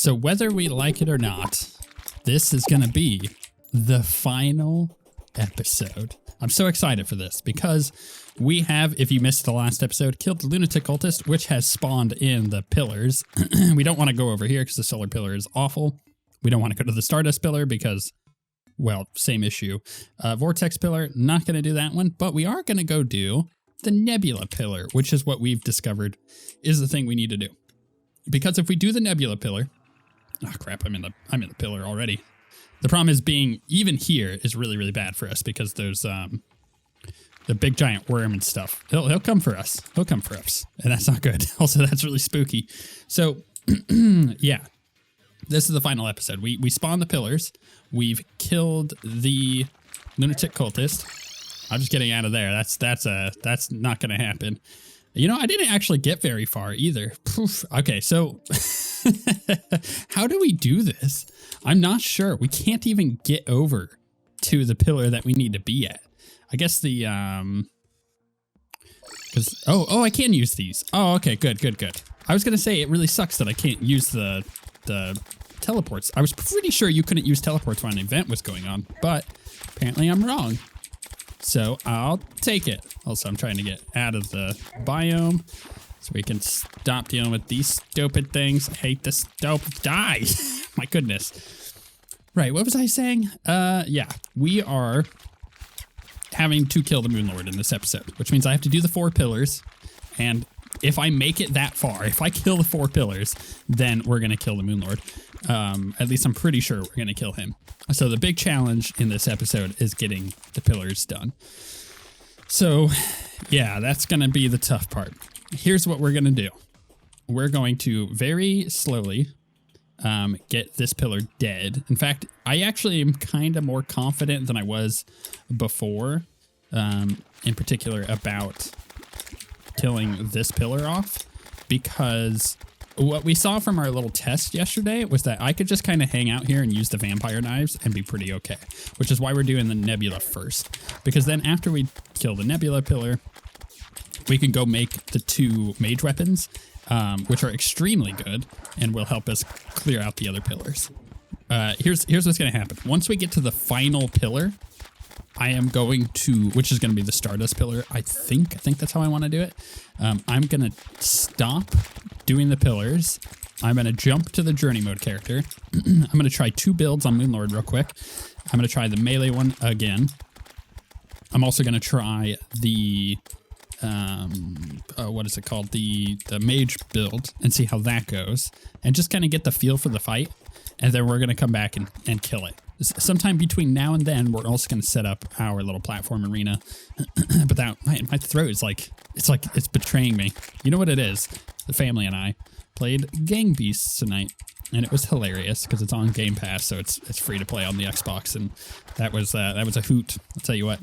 So whether we like it or not, this is going to be the final episode. I'm so excited for this because we have, if you missed the last episode, killed the lunatic cultist, which has spawned in the pillars. We don't want to go over here because the solar pillar is awful. We don't want to go to the stardust pillar because, well, same issue. Vortex pillar, not going to do that one, but we are going to go do the nebula pillar, which is what we've discovered is the thing we need to do. Because if we do the nebula pillar, oh crap, I'm in the pillar already. The problem is being even here is really, really bad for us because there's the big giant worm and stuff. He'll come for us. He'll come for us. And that's not good. Also, that's really spooky. So, yeah. This is the final episode. We spawned the pillars. We've killed the lunatic cultist. I'm just getting out of there. That's not going to happen. You know, I didn't actually get very far either. Poof. Okay, so how do we do this? I'm not sure. We can't even get over to the pillar that we need to be at. I guess the because I can use these. Oh, okay, good. I was gonna say it really sucks that I can't use the teleports. I was pretty sure you couldn't use teleports when an event was going on, but apparently I'm wrong. So I'll take it. Also, I'm trying to get out of the biome so we can stop dealing with these stupid things. I hate this dope. Die! My goodness. Right, what was I saying? Yeah, we are having to kill the Moon Lord in this episode, which means I have to do the 4 pillars. And if I make it that far, if I kill the 4 pillars, then we're going to kill the Moon Lord. At least I'm pretty sure we're going to kill him. So the big challenge in this episode is getting the pillars done. So yeah, that's going to be the tough part. Here's what we're going to do. We're going to very slowly get this pillar dead. In fact, I actually am kind of more confident than I was before, in particular about killing this pillar off, because what we saw from our little test yesterday was that I could just kind of hang out here and use the vampire knives and be pretty okay, which is why we're doing the nebula first, because then after we kill the nebula pillar, we can go make the 2 mage weapons, which are extremely good and will help us clear out the other pillars. Here's what's going to happen. Once we get to the final pillar, I am going to, which is going to be the Stardust pillar. I think that's how I want to do it. I'm going to stop doing the pillars. I'm going to jump to the journey mode character. I'm going to try 2 builds on Moon Lord real quick. I'm going to try the melee one again. I'm also going to try the, what is it called? The mage build and see how that goes. And just kind of get the feel for the fight. And then we're going to come back and kill it. Sometime between now and then, we're also going to set up our little platform arena. But that, my throat is it's betraying me. You know what it is? The family and I played Gang Beasts tonight, and it was hilarious because it's on Game Pass, so it's free to play on the Xbox, and that was a hoot. I'll tell you what.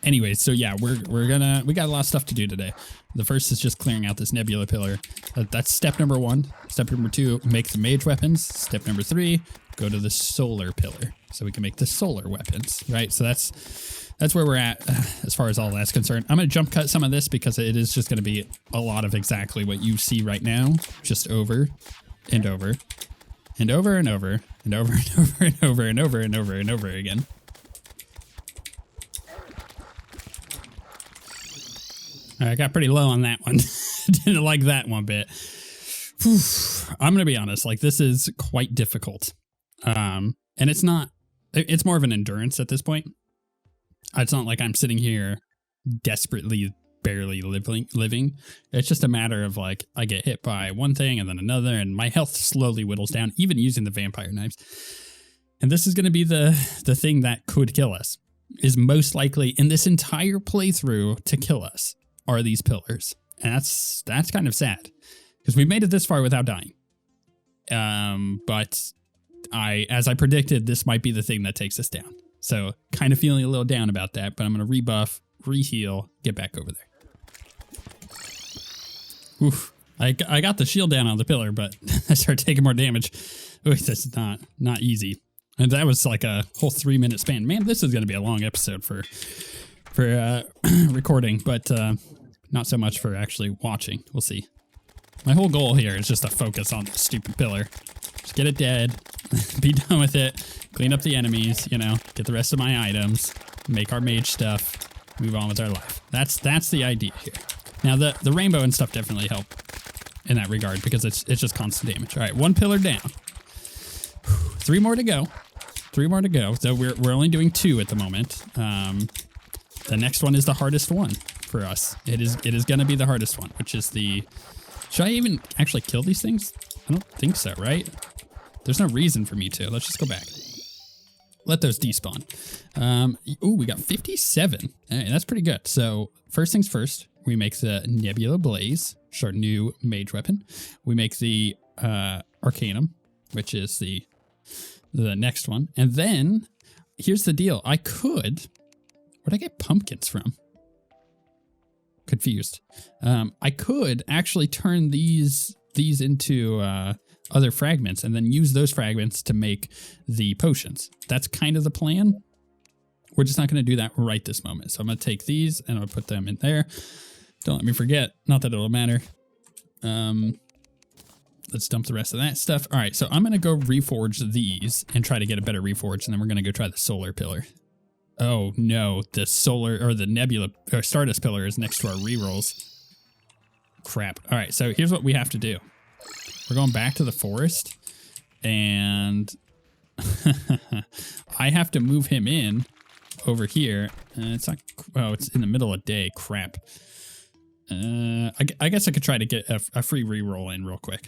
Anyways, so yeah, we got a lot of stuff to do today. The first is just clearing out this nebula pillar. That's step number 1. Step number 2, make the mage weapons. Step number 3, go to the solar pillar so we can make the solar weapons, right? So that's where we're at as far as all that's concerned. I'm going to jump cut some of this because it is just going to be a lot of exactly what you see right now, just over and over and over and over and over and over and over and over and over and over again. I got pretty low on that one. Didn't like that one bit. Whew. I'm going to be honest, like this is quite difficult. And it's more of an endurance at this point. It's not like I'm sitting here desperately, barely living. It's just a matter of like, I get hit by one thing and then another, and my health slowly whittles down, even using the vampire knives. And this is going to be the thing that could kill us, is most likely in this entire playthrough to kill us. Are these pillars, and that's kind of sad because we made it this far without dying. But as I predicted, this might be the thing that takes us down. So kind of feeling a little down about that, but I'm going to rebuff, reheal, get back over there. Oof. I got the shield down on the pillar, but I started taking more damage. Ooh, that's not easy. And that was like a whole 3-minute span. Man, this is going to be a long episode for recording, but not so much for actually watching. We'll see. My whole goal here is just to focus on the stupid pillar. Just get it dead. Be done with it. Clean up the enemies, you know, get the rest of my items, make our mage stuff, move on with our life. That's the idea here. Now the rainbow and stuff definitely help in that regard because it's just constant damage. All right, 1 pillar down. 3 more to go. 3 more to go. So we're only doing 2 at the moment. The next one is the hardest one for us. It is going to be the hardest one, which is the... Should I even actually kill these things? I don't think so, right? There's no reason for me to. Let's just go back. Let those despawn. Ooh, we got 57. Hey, that's pretty good. So first things first, we make the Nebula Blaze, which is our new mage weapon. We make the Arcanum, which is the next one. And then here's the deal. Where'd I get pumpkins from? Confused. I could actually turn these into other fragments and then use those fragments to make the potions. That's kind of the plan. We're just not going to do that right this moment. So I'm going to take these and I'll put them in there. Don't let me forget. Not that it'll matter. Let's dump the rest of that stuff. All right, so I'm going to go reforge these and try to get a better reforge, and then we're going to go try the solar pillar. Oh no, the solar or the nebula or stardust pillar is next to our rerolls. Crap. All right, so here's what we have to do. We're going back to the forest, and I have to move him in over here. It's not. Oh, it's in the middle of day. Crap. I guess I could try to get a free reroll in real quick.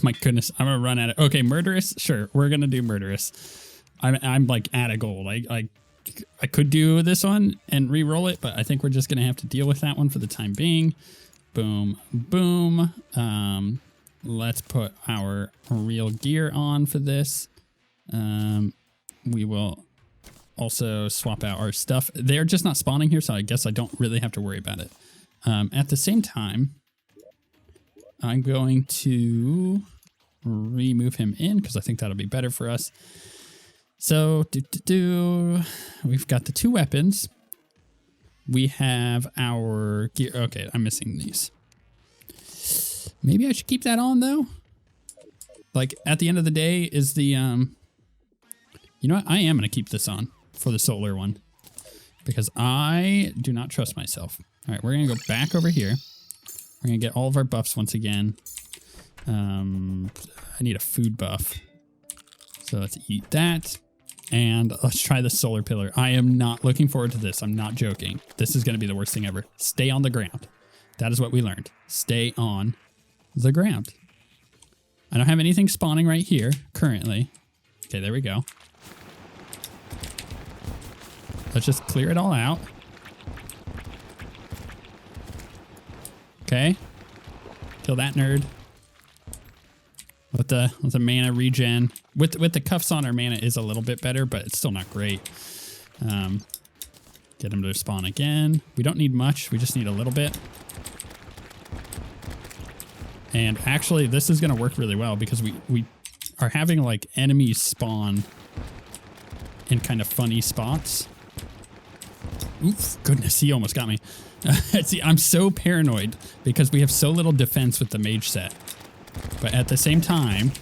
My goodness, I'm gonna run out of. Okay, murderous. Sure, we're gonna do murderous. I'm like at a goal. I could do this one and re-roll it, but I think we're just gonna have to deal with that one for the time being. Boom, boom. Let's put our real gear on for this. We will also swap out our stuff. They're just not spawning here, so I guess I don't really have to worry about it. At the same time, I'm going to remove him in because I think that'll be better for us. So, we've got the 2 weapons. We have our gear. Okay, I'm missing these. Maybe I should keep that on, though. Like, at the end of the day, is the... You know what? I am going to keep this on for the solar one. Because I do not trust myself. All right, we're going to go back over here. We're going to get all of our buffs once again. I need a food buff. So let's eat that. And let's try the solar pillar. I am not looking forward to this. I'm not joking. This is going to be the worst thing ever. Stay on the ground. That is what we learned. Stay on the ground. I don't have anything spawning right here currently. Okay, there we go. Let's just clear it all out. Okay. Kill that nerd. With the mana regen. With the cuffs on, our mana is a little bit better, but it's still not great. Get him to spawn again. We don't need much. We just need a little bit. And actually, this is going to work really well because we are having like enemies spawn in kind of funny spots. Oof, goodness, he almost got me. See, I'm so paranoid because we have so little defense with the mage set. But at the same time,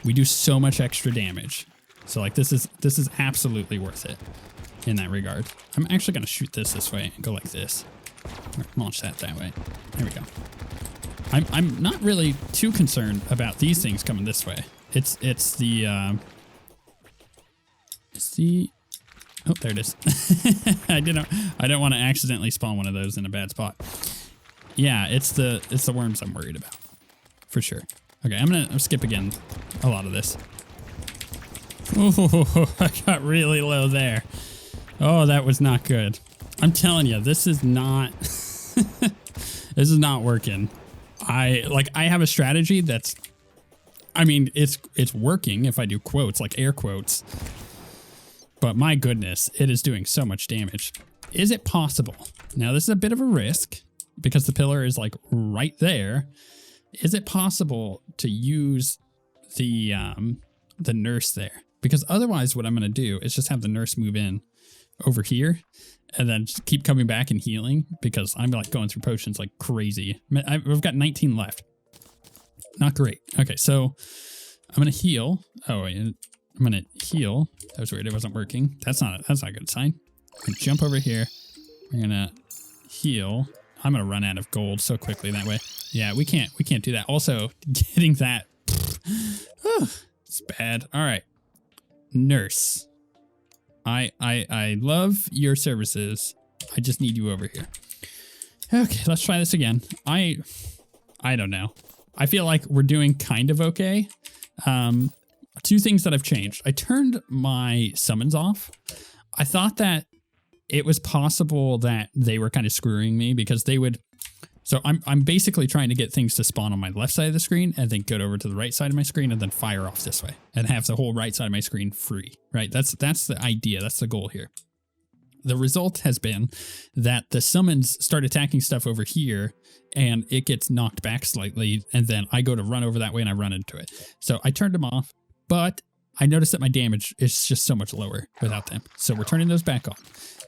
we do so much extra damage. So like this is absolutely worth it in that regard. I'm actually going to shoot this way and go like this. Or launch that way. There we go. I'm not really too concerned about these things coming this way. It's the oh, there it is. I don't want to accidentally spawn one of those in a bad spot. Yeah, it's the worms I'm worried about. For sure. Okay, I'm gonna skip again a lot of this. Ooh, I got really low there. Oh, that was not good. I'm telling you, this is not this is not working. I have a strategy that's, I mean, it's working if I do quotes, like air quotes. But my goodness, it is doing so much damage. Is it possible? Now, this is a bit of a risk because the pillar is like right there. Is it possible to use the nurse there? Because otherwise what I'm going to do is just have the nurse move in over here and then just keep coming back and healing because I'm like going through potions like crazy. I've got 19 left. not great. Okay, so I'm gonna heal. Oh, wait, I'm gonna heal. That was weird. It wasn't working. That's not a good sign. I'm gonna jump over here. We're gonna heal. I'm gonna run out of gold so quickly that way. Yeah, we can't do that. Also, getting that, it's bad. All right, nurse. I love your services. I just need you over here. Okay, let's try this again. I don't know. I feel like we're doing kind of okay. Two things that I've changed. I turned my summons off. I thought that it was possible that they were kind of screwing me because they would. So I'm basically trying to get things to spawn on my left side of the screen and then go over to the right side of my screen and then fire off this way and have the whole right side of my screen free, right? That's the idea. That's the goal here. The result has been that the summons start attacking stuff over here and it gets knocked back slightly. And then I go to run over that way and I run into it. So I turned them off, but I noticed that my damage is just so much lower without them. So we're turning those back on.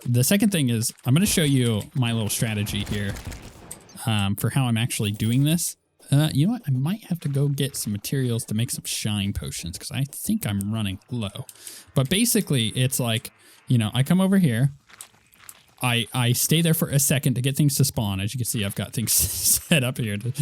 The second thing is I'm going to show you my little strategy here. For how I'm actually doing this. You know what? I might have to go get some materials to make some shine potions because I think I'm running low. But basically, it's like, you know, I come over here. I stay there for a second to get things to spawn. As you can see, I've got things set up here to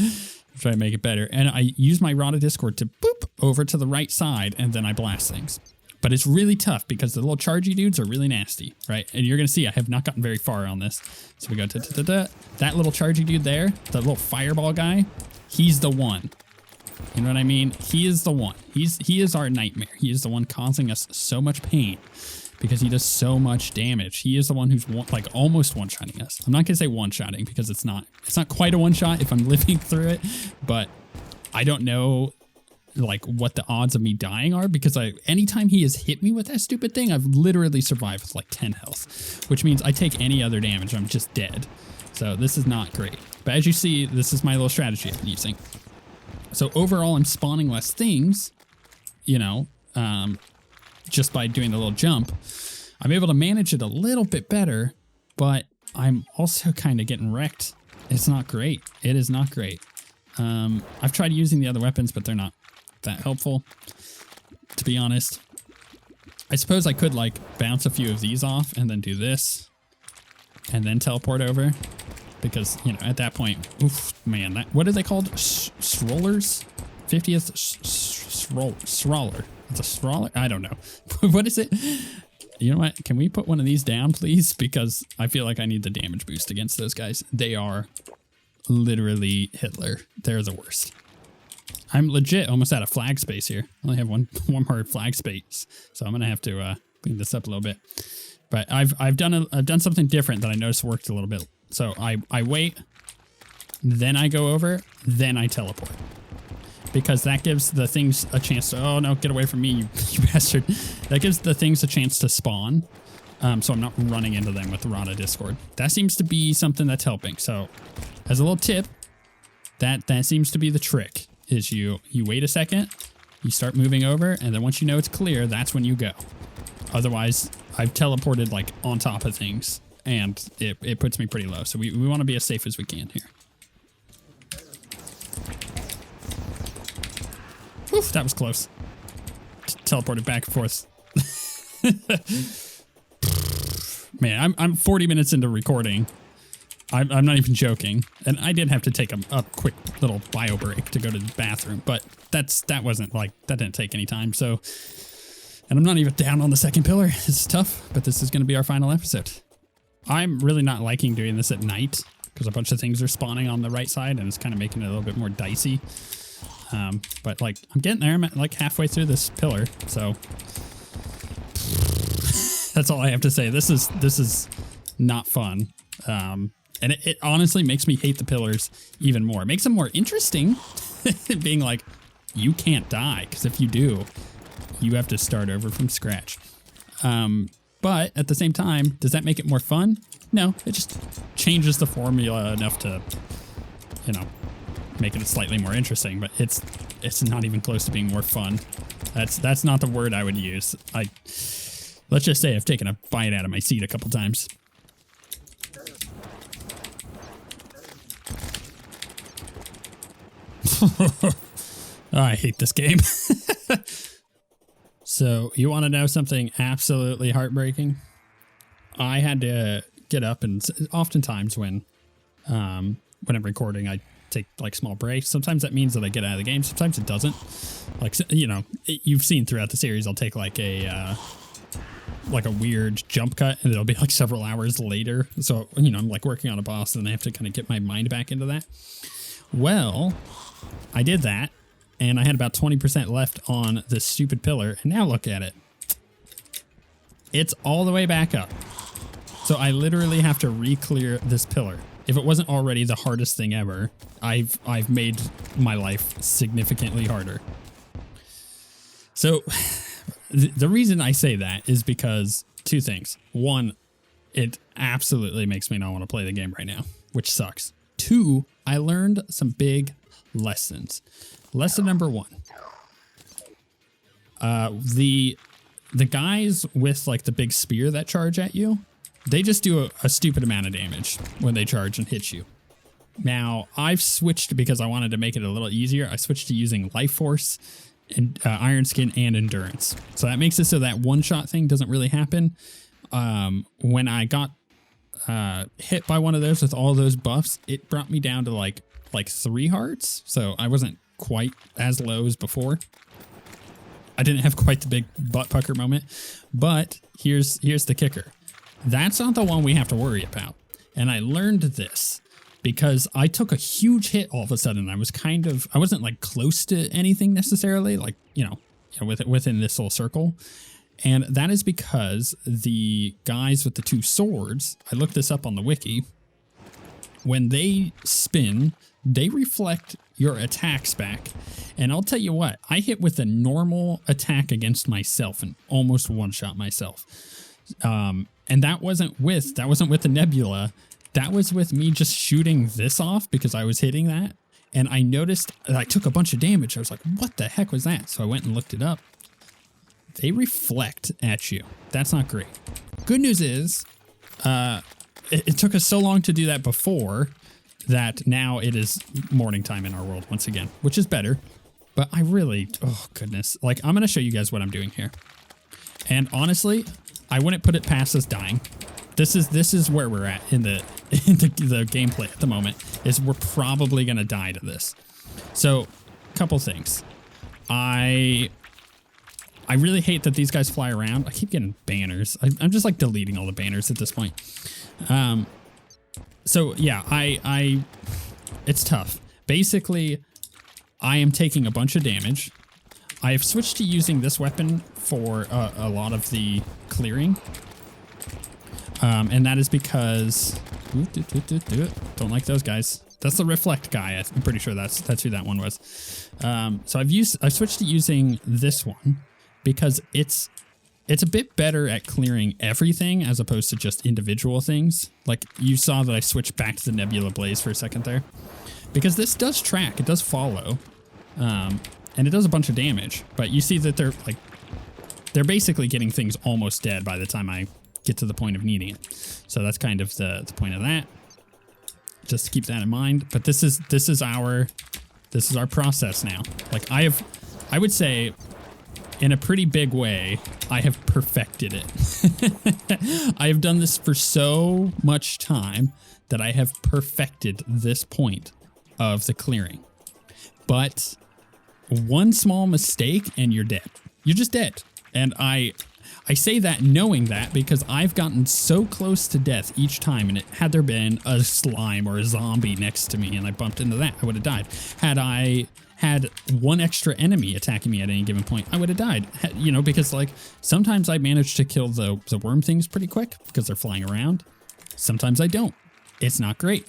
try to make it better. And I use my Rod of Discord to boop over to the right side, and then I blast things. But it's really tough because the little chargy dudes are really nasty, right? And you're going to see I have not gotten very far on this. So we go that little chargy dude there, the little fireball guy, he's the one. You know what I mean? He is the one. He is our nightmare. He is the one causing us so much pain because he does so much damage. He is the one who's like almost one-shotting us. I'm not going to say one-shotting because it's not quite a one-shot if I'm living through it, but I don't know like what the odds of me dying are because anytime he has hit me with that stupid thing, I've literally survived with like 10 health, which means I take any other damage, I'm just dead. So this is not great. But as you see, this is my little strategy I'm using. So overall, I'm spawning less things, you know, just by doing the little jump. I'm able to manage it a little bit better, but I'm also kind of getting wrecked. It's not great. It is not great. I've tried using the other weapons, but they're not that helpful, to be honest. I suppose I could like bounce a few of these off and then do this and then teleport over because, you know, at that point, oof, man, what are they called? Strollers? 50th stroller. It's a stroller? I don't know. What is it? You know what? Can we put one of these down, please? Because I feel like I need the damage boost against those guys. They are literally Hitler. They're the worst. I'm legit almost out of flag space here. I only have one more flag space, so I'm gonna have to clean this up a little bit. But I've done something different that I noticed worked a little bit. So I wait, then I go over, then I teleport because that gives the things a chance to. Oh no, get away from me, you bastard! That gives the things a chance to spawn. So I'm not running into them with the Rod of Discord. That seems to be something that's helping. So as a little tip, that seems to be the trick. Is you wait a second, you start moving over, and then once you know it's clear, that's when you go. Otherwise, I've teleported like on top of things, and it puts me pretty low. So we want to be as safe as we can here. Oof, that was close. Teleported back and forth. Man, I'm 40 minutes into recording. I'm not even joking, and I did have to take a quick little bio break to go to the bathroom, but that didn't take any time. So, and I'm not even down on the second pillar. This is tough, but this is going to be our final episode. I'm really not liking doing this at night because a bunch of things are spawning on the right side, and it's kind of making it a little bit more dicey. But like I'm getting there. I'm at like halfway through this pillar, so that's all I have to say. This is not fun. And it honestly makes me hate the pillars even more. It makes them more interesting, being like, you can't die, because if you do, you have to start over from scratch. But at the same time, does that make it more fun? No, it just changes the formula enough to, you know, make it slightly more interesting, but it's not even close to being more fun. That's not the word I would use. Let's just say I've taken a bite out of my seat a couple times. Oh, I hate this game. So you want to know something absolutely heartbreaking? I had to get up, and oftentimes when I'm recording, I take like small breaks. Sometimes that means that I get out of the game. Sometimes it doesn't. Like, you know, you've seen throughout the series, I'll take like a weird jump cut, and it'll be like several hours later. So, you know, I'm like working on a boss, and I have to kind of get my mind back into that. Well, I did that, and I had about 20% left on this stupid pillar, and now look at it. It's all the way back up. So I literally have to re-clear this pillar. If it wasn't already the hardest thing ever, I've made my life significantly harder. So the reason I say that is because two things. One, it absolutely makes me not want to play the game right now, which sucks. Two, I learned some big lessons. Lesson number one. The guys with like the big spear that charge at you, they just do a stupid amount of damage when they charge and hit you. Now, I've switched because I wanted to make it a little easier. I switched to using Life Force, and Iron Skin, and Endurance. So that makes it so that one-shot thing doesn't really happen. When I got hit by one of those with all those buffs, it brought me down to like 3 hearts. So I wasn't quite as low as before. I didn't have quite the big butt pucker moment. But here's the kicker. That's not the one we have to worry about. And I learned this because I took a huge hit all of a sudden. I wasn't like close to anything necessarily, like, you know, within this little circle. And that is because the guys with the 2 swords, I looked this up on the wiki, when they spin, they reflect your attacks back. And I'll tell you what, I hit with a normal attack against myself and almost one-shot myself. And that wasn't with the Nebula. That was with me just shooting this off because I was hitting that. And I noticed that I took a bunch of damage. I was like, what the heck was that? So I went and looked it up. They reflect at you. That's not great. Good news is, it took us so long to do that before that now it is morning time in our world once again, which is better. But I really, oh goodness. Like, I'm going to show you guys what I'm doing here. And honestly, I wouldn't put it past us dying. This is where we're at in the gameplay at the moment, is we're probably going to die to this. So, couple things. I really hate that these guys fly around. I keep getting banners. I'm just like deleting all the banners at this point. So yeah, it's tough. Basically, I am taking a bunch of damage. I have switched to using this weapon for a lot of the clearing. And that is because, don't like those guys. That's the reflect guy. I'm pretty sure that's who that one was. So I've switched to using this one because it's a bit better at clearing everything as opposed to just individual things. Like you saw that I switched back to the Nebula Blaze for a second there, because this does track, it does follow, and it does a bunch of damage. But you see that they're basically getting things almost dead by the time I get to the point of needing it. So that's kind of the point of that. Just to keep that in mind. But this is our process now. Like I would say, in a pretty big way, I have perfected it. I have done this for so much time that I have perfected this point of the clearing. But one small mistake and you're dead. You're just dead. And I say that knowing that because I've gotten so close to death each time, and had there been a slime or a zombie next to me and I bumped into that, I would have died. Had I had one extra enemy attacking me at any given point, I would have died. You know, because like sometimes I manage to kill the worm things pretty quick because they're flying around. Sometimes I don't. It's not great.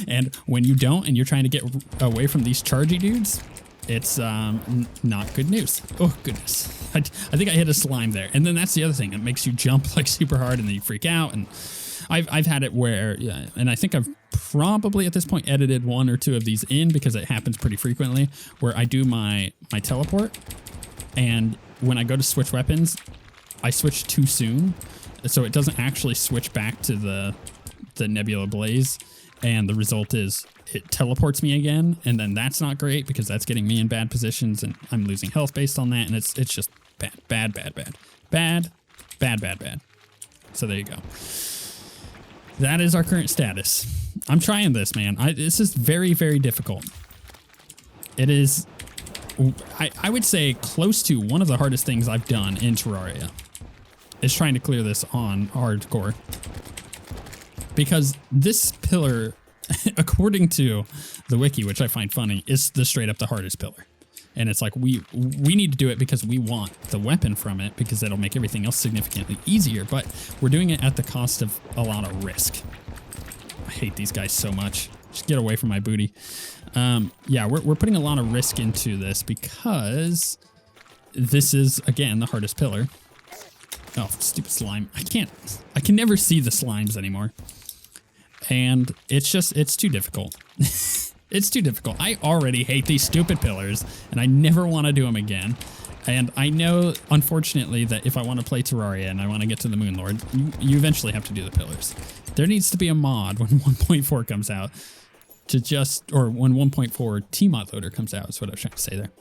And when you don't and you're trying to get away from these chargy dudes, it's not good news. Oh, goodness. I think I hit a slime there. And then that's the other thing. It makes you jump like super hard and then you freak out. And I've had it where, yeah, and I think I've probably at this point edited 1 or 2 of these in because it happens pretty frequently, where I do my teleport, and when I go to switch weapons, I switch too soon. So it doesn't actually switch back to the Nebula Blaze. And the result is it teleports me again, and then that's not great because that's getting me in bad positions, and I'm losing health based on that, and it's just bad. So there you go. That is our current status. I'm trying this, man. This is very, very difficult. It is, I would say, close to one of the hardest things I've done in Terraria is trying to clear this on hardcore. Because this pillar, according to the wiki, which I find funny, is straight up the hardest pillar. And it's like, we need to do it because we want the weapon from it, because that'll make everything else significantly easier. But we're doing it at the cost of a lot of risk. I hate these guys so much. Just get away from my booty. Yeah, we're putting a lot of risk into this because this is, again, the hardest pillar. Oh, stupid slime. I can never see the slimes anymore. And it's too difficult. It's too difficult. I already hate these stupid pillars, and I never want to do them again. And I know, unfortunately, that if I want to play Terraria and I want to get to the Moon Lord, you eventually have to do the pillars. There needs to be a mod when 1.4 comes out or when 1.4 Tmod loader comes out, is what I was trying to say there.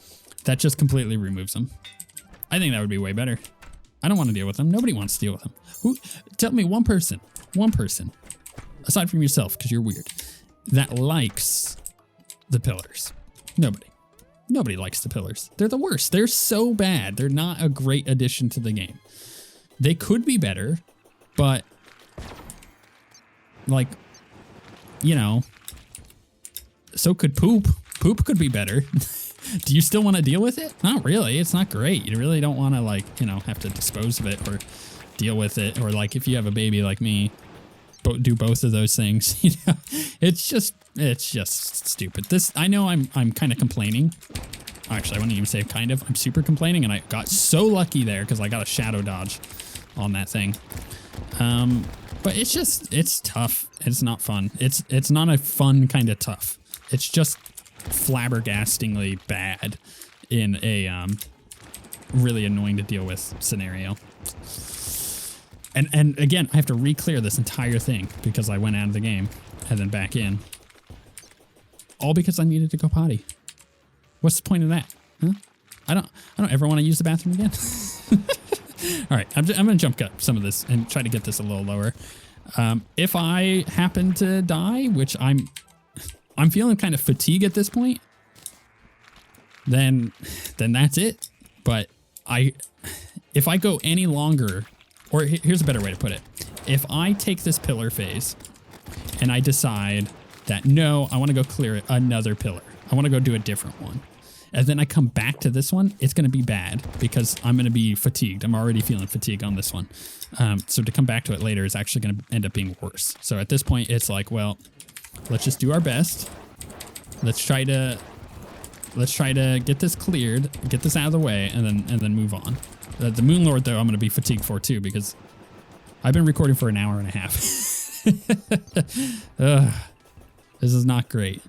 That just completely removes them. I think that would be way better. I don't want to deal with them. Nobody wants to deal with them. Tell me one person, aside from yourself, because you're weird, that likes the pillars. Nobody likes the pillars. They're the worst. They're so bad. They're not a great addition to the game. They could be better, but like, you know, so could poop. Poop could be better. Do you still want to deal with it? Not really. It's not great. You really don't want to, like, you know, have to dispose of it or deal with it. Or like if you have a baby like me, do both of those things. You know, it's just stupid. I know I'm kind of complaining. Actually, I wouldn't even say kind of. I'm super complaining, and I got so lucky there because I got a shadow dodge on that thing. But it's tough. It's not fun. It's not a fun kind of tough. It's just flabbergastingly bad in a really annoying to deal with scenario. And again, I have to re-clear this entire thing because I went out of the game and then back in. All because I needed to go potty. What's the point of that? Huh? I don't ever want to use the bathroom again. All right, I'm going to jump cut some of this and try to get this a little lower. If I happen to die, which I'm feeling kind of fatigued at this point, then that's it. But if I go any longer, or here's a better way to put it. If I take this pillar phase and I decide that, no, I want to go clear another pillar. I want to go do a different one. And then I come back to this one, it's going to be bad because I'm going to be fatigued. I'm already feeling fatigue on this one. So to come back to it later is actually going to end up being worse. So at this point, it's like, well, let's just do our best. Let's try to get this cleared, get this out of the way, and then move on. The Moon Lord, though, I'm going to be fatigued for too because I've been recording for an hour and a half. This is not great.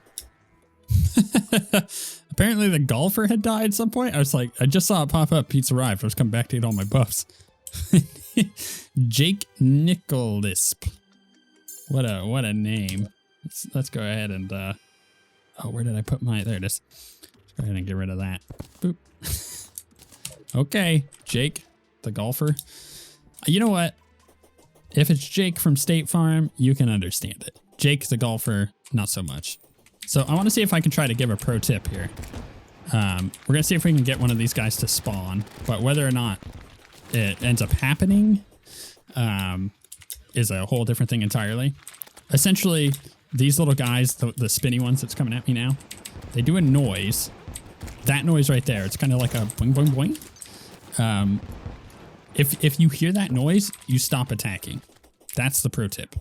Apparently the golfer had died at some point. I was like, I just saw it pop up. Pete's arrived. I was coming back to get all my buffs. Jake Nicholas. What a name. Let's go ahead and oh, where did I put my, there it is. Let's go ahead and get rid of that. Boop. Okay, Jake, the golfer. You know what? If it's Jake from State Farm, you can understand it. Jake, the golfer, not so much. So I want to see if I can try to give a pro tip here. We're going to see if we can get one of these guys to spawn, but whether or not it ends up happening is a whole different thing entirely. Essentially, these little guys, the spinny ones that's coming at me now, they do a noise. That noise right there, it's kind of like a boing, boing, boing. If you hear that noise, you stop attacking. That's the pro tip.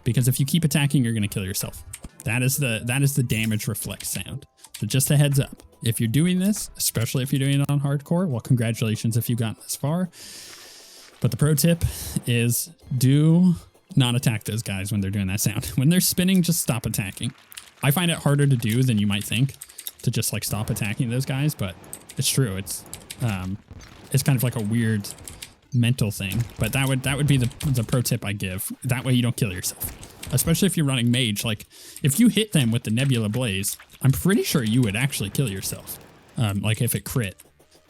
Because if you keep attacking, you're going to kill yourself. That is the damage reflex sound. So just a heads up. If you're doing this, especially if you're doing it on hardcore, well, congratulations if you've gotten this far. But the pro tip is do not attack those guys when they're doing that sound. When they're spinning, just stop attacking. I find it harder to do than you might think to just like stop attacking those guys, but it's true. It's kind of like a weird mental thing, but that would be the pro tip I give. That way you don't kill yourself. Especially if you're running mage. Like, if you hit them with the Nebula Blaze, I'm pretty sure you would actually kill yourself. Like if it crit.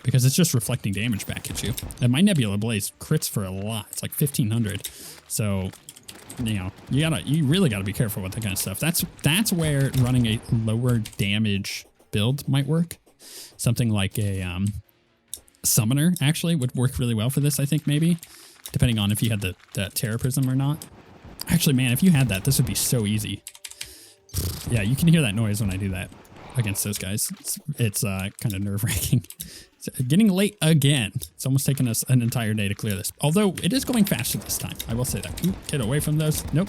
Because it's just reflecting damage back at you. And my Nebula Blaze crits for a lot. It's like 1500. So, you know, you really gotta be careful with that kind of stuff. That's where running a lower damage build might work. Something like a summoner actually would work really well for this, I think, maybe. Depending on if you had the Terra Prism or not. Actually, man, if you had that, this would be so easy. Yeah, you can hear that noise when I do that against those guys. It's kind of nerve-wracking. It's getting late again. It's almost taken us an entire day to clear this. Although, it is going faster this time. I will say that. Ooh, get away from those. Nope.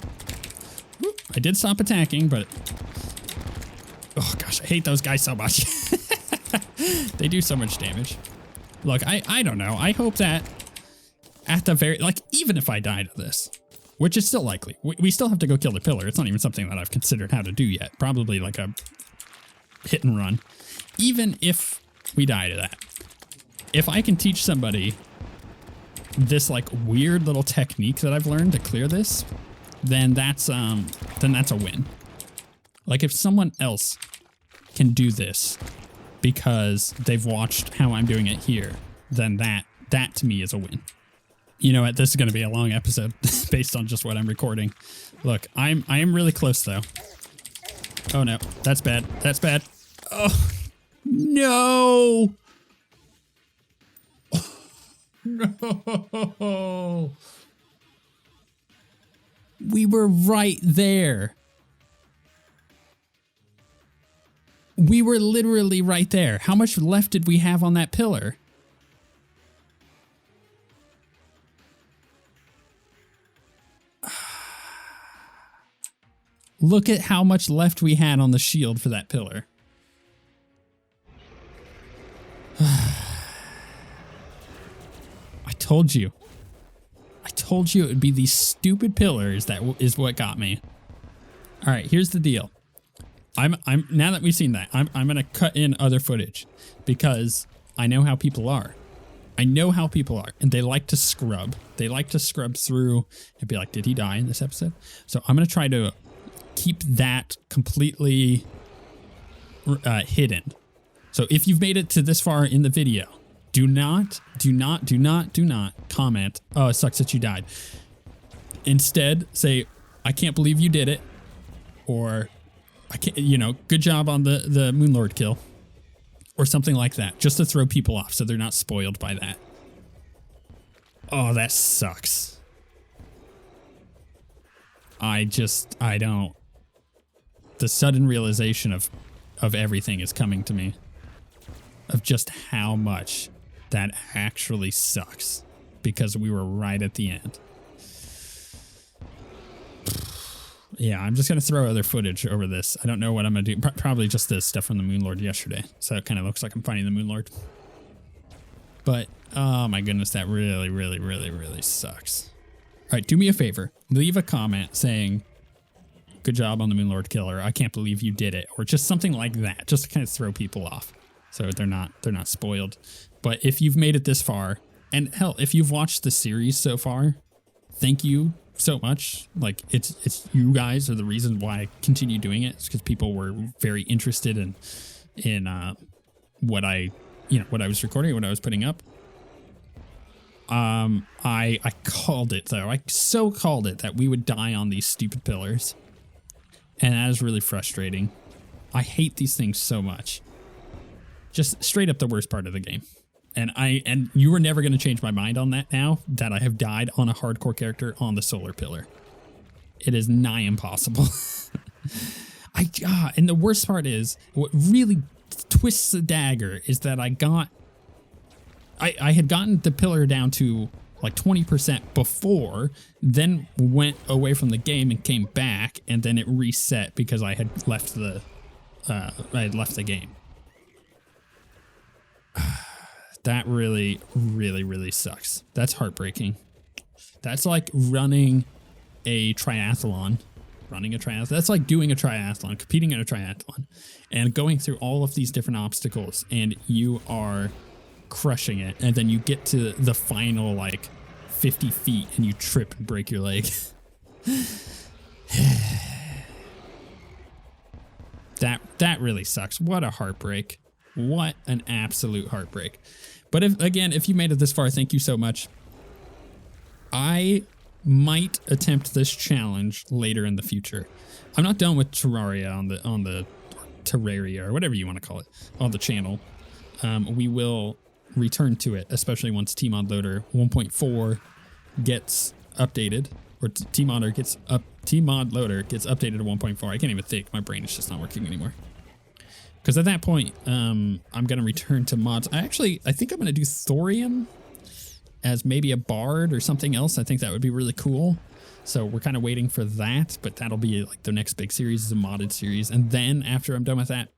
Ooh, I did stop attacking, but... Oh, gosh, I hate those guys so much. They do so much damage. Look, I don't know. I hope that at the very... Like, even if I die to this... Which is still likely. We still have to go kill the pillar. It's not even something that I've considered how to do yet. Probably like a hit and run. Even if we die to that. If I can teach somebody this like weird little technique that I've learned to clear this, then that's a win. Like if someone else can do this because they've watched how I'm doing it here, then that to me is a win. You know what? This is going to be a long episode based on just what I'm recording. Look, I am really close though. Oh no, that's bad. That's bad. Oh no. No. We were right there. We were literally right there. How much left did we have on that pillar? Look at how much left we had on the shield for that pillar. I told you. I told you it would be these stupid pillars that is what got me. All right, here's the deal. I'm now that we've seen that, I'm gonna cut in other footage because I know how people are. I know how people are, and they like to scrub. They like to scrub through and be like, did he die in this episode? So I'm gonna try to keep that completely hidden. So if you've made it to this far in the video, do not comment, oh, it sucks that you died. Instead, say, I can't believe you did it, or I can't, you know, good job on the Moonlord kill, or something like that, just to throw people off so they're not spoiled by that. Oh, that sucks. I don't. The sudden realization of everything is coming to me. Of just how much that actually sucks. Because we were right at the end. Yeah, I'm just going to throw other footage over this. I don't know what I'm going to do. Probably just this stuff from the Moonlord yesterday. So it kind of looks like I'm finding the Moonlord. But, oh my goodness, that really sucks. All right, do me a favor. Leave a comment saying, good job on the Moonlord killer. I can't believe you did it. Or just something like that. Just to kind of throw people off. So they're not spoiled. But if you've made it this far, and hell, if you've watched the series so far, thank you so much. Like it's you guys are the reason why I continue doing it. It's because people were very interested in what I was recording, what I was putting up. I called it though. I so called it that we would die on these stupid pillars. And that is really frustrating. I hate these things so much. Just straight up the worst part of the game. And you were never going to change my mind on that now that I have died on a hardcore character on the solar pillar. It is nigh impossible. And the worst part is, what really twists the dagger is that I had gotten the pillar down to like 20% before, then went away from the game and came back, and then it reset because I had left the game. That really sucks. That's heartbreaking. That's like running a triathlon. That's like doing a triathlon, competing in a triathlon, and going through all of these different obstacles, and you are crushing it, and then you get to the final like 50 feet and you trip and break your leg. That really sucks. What a heartbreak. What an absolute heartbreak. But if you made it this far, thank you so much. I might attempt this challenge later in the future. I'm not done with Terraria on the Terraria, or whatever you want to call it, on the channel. We will return to it, especially once Tmod Loader 1.4 gets updated, or Tmod Loader gets updated to 1.4. I can't even think. My brain is just not working anymore. Because at that point, I'm going to return to mods. I think I'm going to do Thorium as maybe a bard or something else. I think that would be really cool. So we're kind of waiting for that, but that'll be like the next big series, is a modded series. And then after I'm done with that,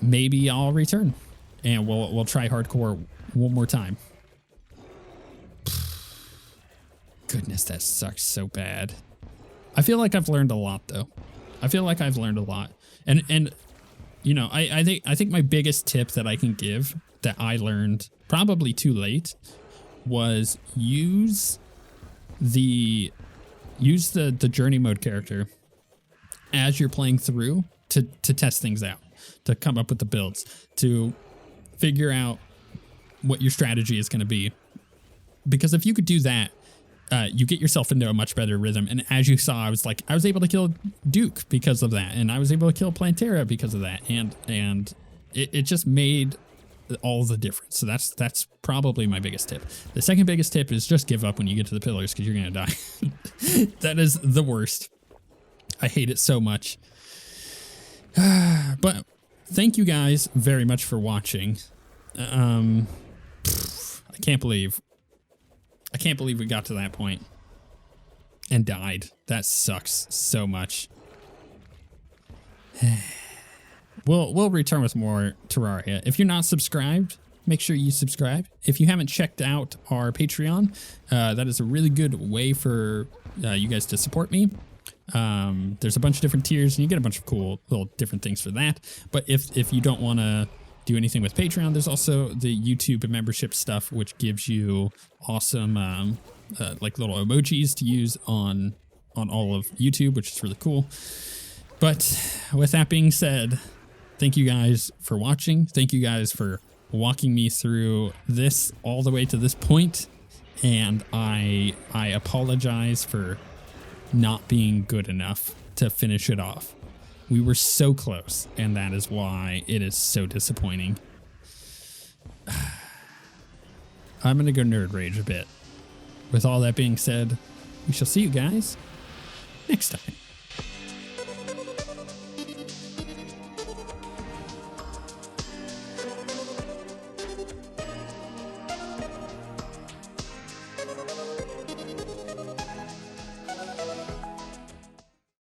maybe I'll return and we'll try hardcore one more time. Goodness, that sucks so bad. I feel like I've learned a lot though. I feel like I've learned a lot. And you know, I think my biggest tip that I can give that I learned probably too late was use the journey mode character as you're playing through to test things out, to come up with the builds, to figure out what your strategy is going to be. Because if you could do that, you get yourself into a much better rhythm. And as you saw, I was able to kill Duke because of that, and I was able to kill Plantera because of that, and it just made all the difference. So that's probably my biggest tip. The second biggest tip is just give up when you get to the pillars, because you're gonna die. That is the worst. I hate it so much. But thank you guys very much for watching. I can't believe we got to that point and died. That sucks so much. We'll return with more Terraria. If you're not subscribed, make sure you subscribe. If you haven't checked out our Patreon, that is a really good way for you guys to support me. There's a bunch of different tiers, and you get a bunch of cool little different things for that. But if you don't want to do anything with Patreon, there's also the YouTube membership stuff, which gives you awesome like little emojis to use on all of YouTube, which is really cool. But with that being said, thank you guys for watching. Thank you guys for walking me through this all the way to this point. And I apologize for not being good enough to finish it off. We were so close, and that is why it is so disappointing. I'm going to go nerd rage a bit. With all that being said, we shall see you guys next time.